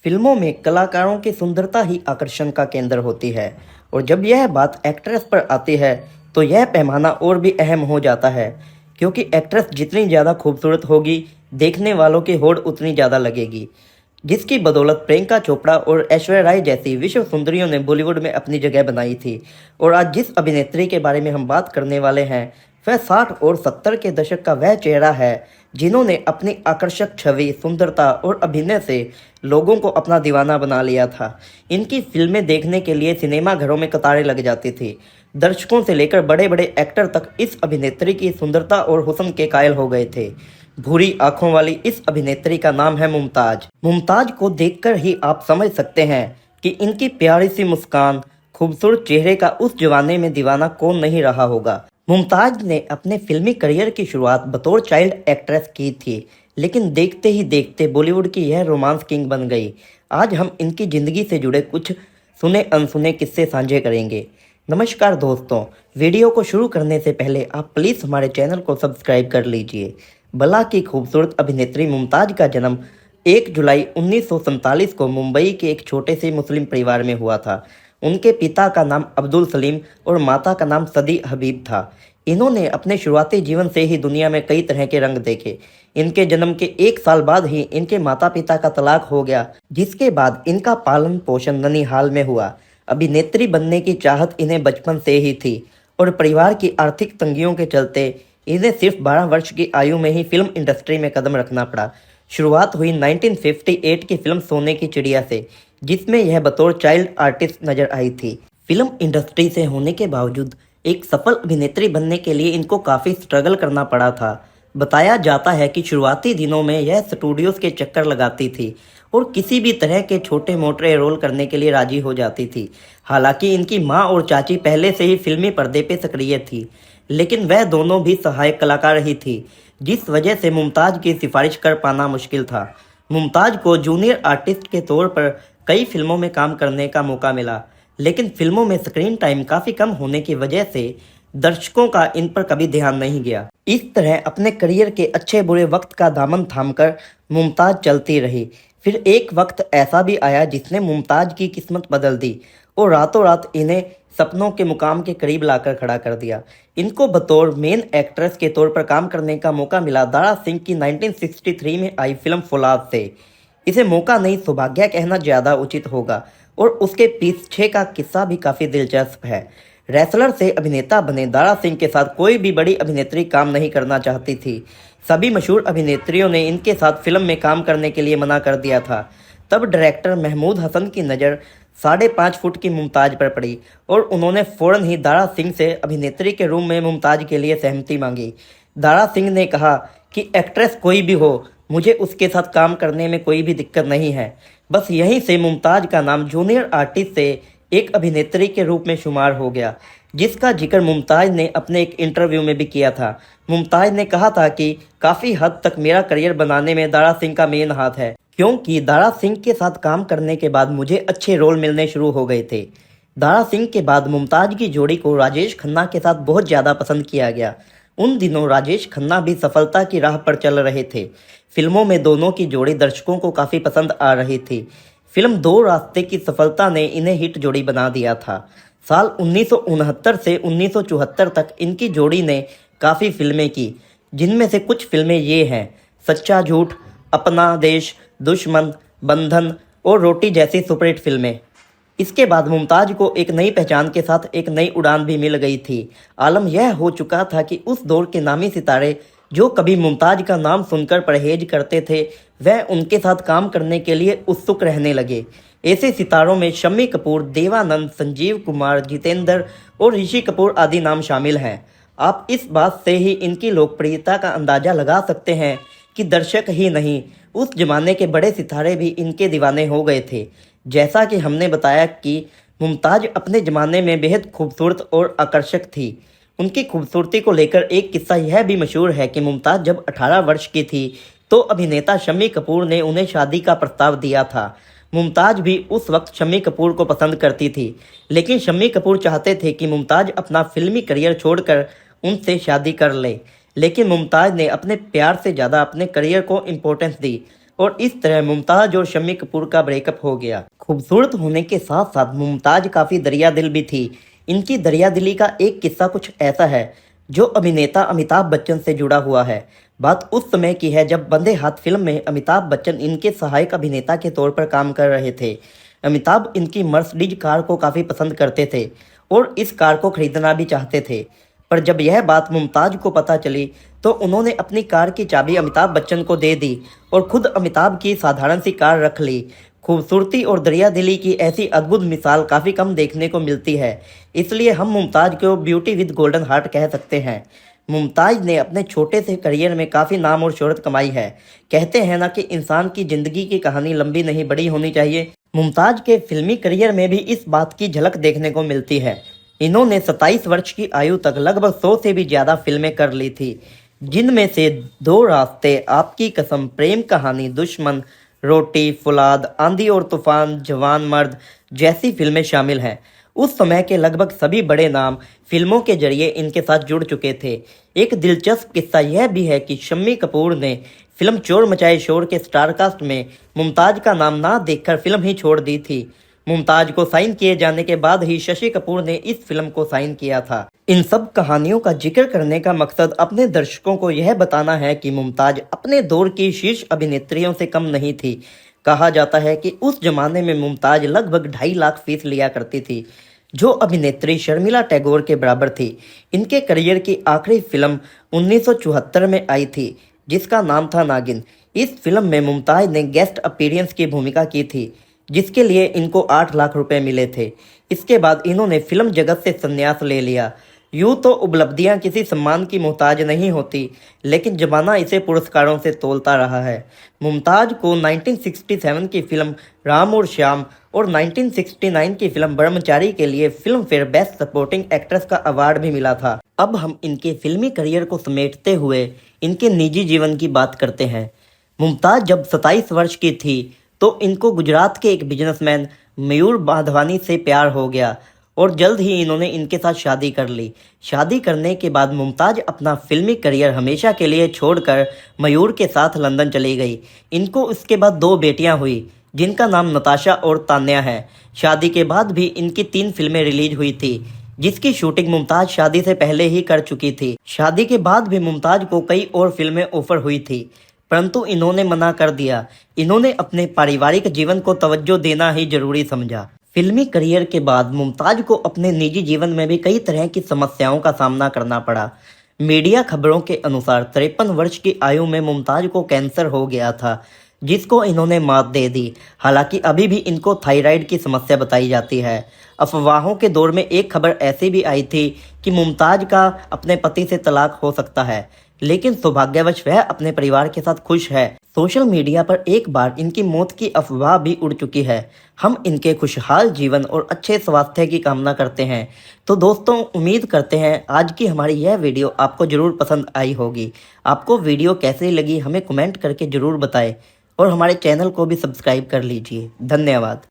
फिल्मों में कलाकारों की सुंदरता ही आकर्षण का केंद्र होती है और जब यह बात एक्ट्रेस पर आती है तो यह पैमाना और भी अहम हो जाता है क्योंकि एक्ट्रेस जितनी ज़्यादा खूबसूरत होगी देखने वालों की होड़ उतनी ज़्यादा लगेगी। जिसकी बदौलत प्रियंका चोपड़ा और ऐश्वर्या राय जैसी विश्व सुंदरियों ने बॉलीवुड में अपनी जगह बनाई थी। और आज जिस अभिनेत्री के बारे में हम बात करने वाले हैं वह 60 और 70 के दशक का वह चेहरा है जिन्होंने अपनी आकर्षक छवि, सुंदरता और अभिनय से लोगों को अपना दीवाना बना लिया था। इनकी फिल्में देखने के लिए सिनेमा घरों में कतारें लग जाती थी। दर्शकों से लेकर बड़े बड़े एक्टर तक इस अभिनेत्री की सुंदरता और हुस्न के कायल हो गए थे। भूरी आंखों वाली इस अभिनेत्री का नाम है मुमताज। मुमताज को देखकर ही आप समझ सकते हैं कि इनकी प्यारी सी मुस्कान, खूबसूरत चेहरे का उस जमाने में दीवाना कौन नहीं रहा होगा। मुमताज ने अपने फिल्मी करियर की शुरुआत बतौर चाइल्ड एक्ट्रेस की थी, लेकिन देखते ही देखते बॉलीवुड की यह रोमांस किंग बन गई। आज हम इनकी ज़िंदगी से जुड़े कुछ सुने अनसुने किस्से साझे करेंगे। नमस्कार दोस्तों, वीडियो को शुरू करने से पहले आप प्लीज़ हमारे चैनल को सब्सक्राइब कर लीजिए। भला की खूबसूरत अभिनेत्री मुमताज का जन्म 1 जुलाई 1947 को मुंबई के एक छोटे से मुस्लिम परिवार में हुआ था। उनके पिता का नाम अब्दुल सलीम और माता का नाम सदी हबीब था। इन्होंने अपने शुरुआती जीवन से ही दुनिया में कई तरह के रंग देखे। इनके जन्म के 1 साल बाद ही इनके माता पिता का तलाक हो गया, जिसके बाद इनका पालन पोषण ननिहाल में हुआ। अभिनेत्री बनने की चाहत इन्हें बचपन से ही थी और परिवार की आर्थिक तंगियों के चलते इन्हें सिर्फ 12 वर्ष की आयु में ही फिल्म इंडस्ट्री में कदम रखना पड़ा। शुरुआत हुई 1958 की फिल्म सोने की चिड़िया से, जिसमें यह बतौर चाइल्ड आर्टिस्ट नजर आई थी। फिल्म इंडस्ट्री से होने के बावजूद एक सफल अभिनेत्री बनने के लिए इनको काफ़ी स्ट्रगल करना पड़ा था। बताया जाता है कि शुरुआती दिनों में यह स्टूडियोज के चक्कर लगाती थी और किसी भी तरह के छोटे मोटे रोल करने के लिए राजी हो जाती थी। हालांकि इनकी माँ और चाची पहले से ही फिल्मी पर्दे पे सक्रिय थी, लेकिन वह दोनों भी सहायक कलाकार ही थी, जिस वजह से मुमताज की सिफारिश कर पाना मुश्किल था। मुमताज को जूनियर आर्टिस्ट के तौर पर कई फिल्मों में काम करने का मौका मिला, लेकिन फिल्मों में स्क्रीन टाइम काफ़ी कम होने की वजह से दर्शकों का इन पर कभी ध्यान नहीं गया। इस तरह अपने करियर के अच्छे बुरे वक्त का दामन थामकर मुमताज चलती रही। फिर एक वक्त ऐसा भी आया जिसने मुमताज की किस्मत बदल दी और रातों रात इन्हें सपनों के मुकाम के करीब लाकर खड़ा कर दिया। इनको बतौर मेन एक्ट्रेस के तौर पर काम करने का मौका मिला दारा सिंह की 1963 में आई फिल्म फौलाद से। इसे मौका नहीं, सौभाग्य कहना ज़्यादा उचित होगा और उसके पीछे का किस्सा भी काफ़ी दिलचस्प है। रेसलर से अभिनेता बने दारा सिंह के साथ कोई भी बड़ी अभिनेत्री काम नहीं करना चाहती थी। सभी मशहूर अभिनेत्रियों ने इनके साथ फिल्म में काम करने के लिए मना कर दिया था। तब डायरेक्टर महमूद हसन की नज़र 5.5 फुट की मुमताज पर पड़ी और उन्होंने फ़ौरन ही दारा सिंह से अभिनेत्री के रूम में मुमताज के लिए सहमति मांगी। दारा सिंह ने कहा कि एक्ट्रेस कोई भी हो, मुझे उसके साथ काम करने में कोई भी दिक्कत नहीं है। बस यहीं से मुमताज का नाम जूनियर आर्टिस्ट से एक अभिनेत्री के रूप में शुमार हो गया, जिसका जिक्र मुमताज ने अपने एक इंटरव्यू में भी किया था। मुमताज ने कहा था कि काफ़ी हद तक मेरा करियर बनाने में दारा सिंह का मेन हाथ है, क्योंकि दारा सिंह के साथ काम करने के बाद मुझे अच्छे रोल मिलने शुरू हो गए थे। दारा सिंह के बाद मुमताज की जोड़ी को राजेश खन्ना के साथ बहुत ज़्यादा पसंद किया गया। उन दिनों राजेश खन्ना भी सफलता की राह पर चल रहे थे। फिल्मों में दोनों की जोड़ी दर्शकों को काफ़ी पसंद आ रही थी। फिल्म दो रास्ते की सफलता ने इन्हें हिट जोड़ी बना दिया था। साल 1969 से 1974 तक इनकी जोड़ी ने काफ़ी फिल्में की, जिनमें से कुछ फिल्में ये हैं: सच्चा झूठ, अपना देश, दुश्मन, बंधन और रोटी जैसी सुपरहिट फिल्में। इसके बाद मुमताज को एक नई पहचान के साथ एक नई उड़ान भी मिल गई थी। आलम यह हो चुका था कि उस दौर के नामी सितारे जो कभी मुमताज का नाम सुनकर परहेज करते थे, वह उनके साथ काम करने के लिए उत्सुक रहने लगे। ऐसे सितारों में शम्मी कपूर, देवानंद, संजीव कुमार, जितेंद्र और ऋषि कपूर आदि नाम शामिल हैं। आप इस बात से ही इनकी लोकप्रियता का अंदाज़ा लगा सकते हैं कि दर्शक ही नहीं, उस जमाने के बड़े सितारे भी इनके दीवाने हो गए थे। जैसा कि हमने बताया कि मुमताज अपने ज़माने में बेहद खूबसूरत और आकर्षक थी। उनकी खूबसूरती को लेकर एक किस्सा यह भी मशहूर है कि मुमताज जब 18 वर्ष की थी तो अभिनेता शम्मी कपूर ने उन्हें शादी का प्रस्ताव दिया था। मुमताज भी उस वक्त शम्मी कपूर को पसंद करती थी, लेकिन शम्मी कपूर चाहते थे कि मुमताज अपना फिल्मी करियर छोड़कर उनसे शादी कर ले। लेकिन मुमताज ने अपने प्यार से ज़्यादा अपने करियर को इम्पोर्टेंस दी और इस तरह मुमताज और शम्मी कपूर का ब्रेकअप हो गया। खूबसूरत होने के साथ साथ मुमताज काफ़ी दरियादिल भी थी। इनकी दरियादिली का एक किस्सा कुछ ऐसा है जो अभिनेता अमिताभ बच्चन से जुड़ा हुआ है। बात उस समय की है जब बंदे हाथ फिल्म में अमिताभ बच्चन इनके सहायक अभिनेता के तौर पर काम कर रहे थे। अमिताभ इनकी मर्सिडीज कार को काफ़ी पसंद करते थे और इस कार को खरीदना भी चाहते थे। पर जब यह बात मुमताज को पता चली तो उन्होंने अपनी कार की चाबी अमिताभ बच्चन को दे दी और खुद अमिताभ की साधारण सी कार रख ली। खूबसूरती और दरियादिली की ऐसी अद्भुत मिसाल काफ़ी कम देखने को मिलती है, इसलिए हम मुमताज को ब्यूटी विद गोल्डन हार्ट कह सकते हैं। मुमताज ने अपने छोटे से करियर में काफ़ी नाम और शोहरत कमाई है। कहते हैं ना कि इंसान की ज़िंदगी की कहानी लंबी नहीं बड़ी होनी चाहिए। मुमताज के फिल्मी करियर में भी इस बात की झलक देखने को मिलती है। इन्होंने 27 वर्ष की आयु तक लगभग 100 से भी ज़्यादा फिल्में कर ली थी, जिनमें से दो रास्ते, आपकी कसम, प्रेम कहानी, दुश्मन, रोटी, फौलाद, आंधी और तूफान, जवान मर्द जैसी फिल्में शामिल हैं। उस समय के लगभग सभी बड़े नाम फिल्मों के जरिए इनके साथ जुड़ चुके थे। एक दिलचस्प किस्सा यह भी है कि शम्मी कपूर ने फिल्म चोर मचाए शोर के स्टारकास्ट में मुमताज का नाम ना देखकर फिल्म ही छोड़ दी थी। मुमताज को साइन किए जाने के बाद ही शशि कपूर ने इस फिल्म को साइन किया था। इन सब कहानियों का जिक्र करने का मकसद अपने दर्शकों को यह बताना है कि मुमताज अपने दौर की शीर्ष अभिनेत्रियों से कम नहीं थी। कहा जाता है कि उस जमाने में मुमताज लगभग 2.5 लाख फीस लिया करती थी, जो अभिनेत्री शर्मिला टैगोर के बराबर थी। इनके करियर की आखिरी फिल्म 1974 में आई थी, जिसका नाम था नागिन। इस फिल्म में मुमताज ने गेस्ट अपीयरेंस की भूमिका की थी, जिसके लिए इनको 8 लाख रुपए मिले थे। इसके बाद इन्होंने फिल्म जगत से संन्यास ले लिया। यूँ तो उपलब्धियां किसी सम्मान की मोहताज नहीं होती, लेकिन जमाना इसे पुरस्कारों से तोलता रहा है। मुमताज को 1967 की फिल्म राम और श्याम और 1969 की फिल्म ब्रह्मचारी के लिए film fair best supporting actress का अवार्ड भी मिला था। अब हम इनके फिल्मी करियर को समेटते हुए इनके निजी जीवन की बात करते हैं। मुमताज जब 27 वर्ष की थी तो इनको गुजरात के एक बिजनेसमैन मयूर बाधवानी से प्यार हो गया और जल्द ही इन्होंने इनके साथ शादी कर ली। शादी करने के बाद मुमताज अपना फिल्मी करियर हमेशा के लिए छोड़कर मयूर के साथ लंदन चली गई। इनको इसके बाद 2 बेटियां हुई, जिनका नाम नताशा और तान्या है। शादी के बाद भी इनकी 3 फिल्में रिलीज हुई थी, जिसकी शूटिंग मुमताज शादी से पहले ही कर चुकी थी। शादी के बाद भी मुमताज को कई और फिल्में ऑफर हुई थी, परंतु इन्होंने मना कर दिया। इन्होंने अपने पारिवारिक जीवन को तवज्जो देना ही जरूरी समझा। फिल्मी करियर के बाद मुमताज को अपने निजी जीवन में भी कई तरह की समस्याओं का सामना करना पड़ा। मीडिया खबरों के अनुसार 53 वर्ष की आयु में मुमताज को कैंसर हो गया था, जिसको इन्होंने मात दे दी। हालांकि अभी भी इनको थायराइड की समस्या बताई जाती है। अफवाहों के दौर में एक खबर ऐसी भी आई थी कि मुमताज का अपने पति से तलाक हो सकता है, लेकिन सौभाग्यवश वह अपने परिवार के साथ खुश है। सोशल मीडिया पर एक बार इनकी मौत की अफवाह भी उड़ चुकी है। हम इनके खुशहाल जीवन और अच्छे स्वास्थ्य की कामना करते हैं। तो दोस्तों, उम्मीद करते हैं आज की हमारी यह वीडियो आपको ज़रूर पसंद आई होगी। आपको वीडियो कैसी लगी हमें कमेंट करके ज़रूर बताएं और हमारे चैनल को भी सब्सक्राइब कर लीजिए। धन्यवाद।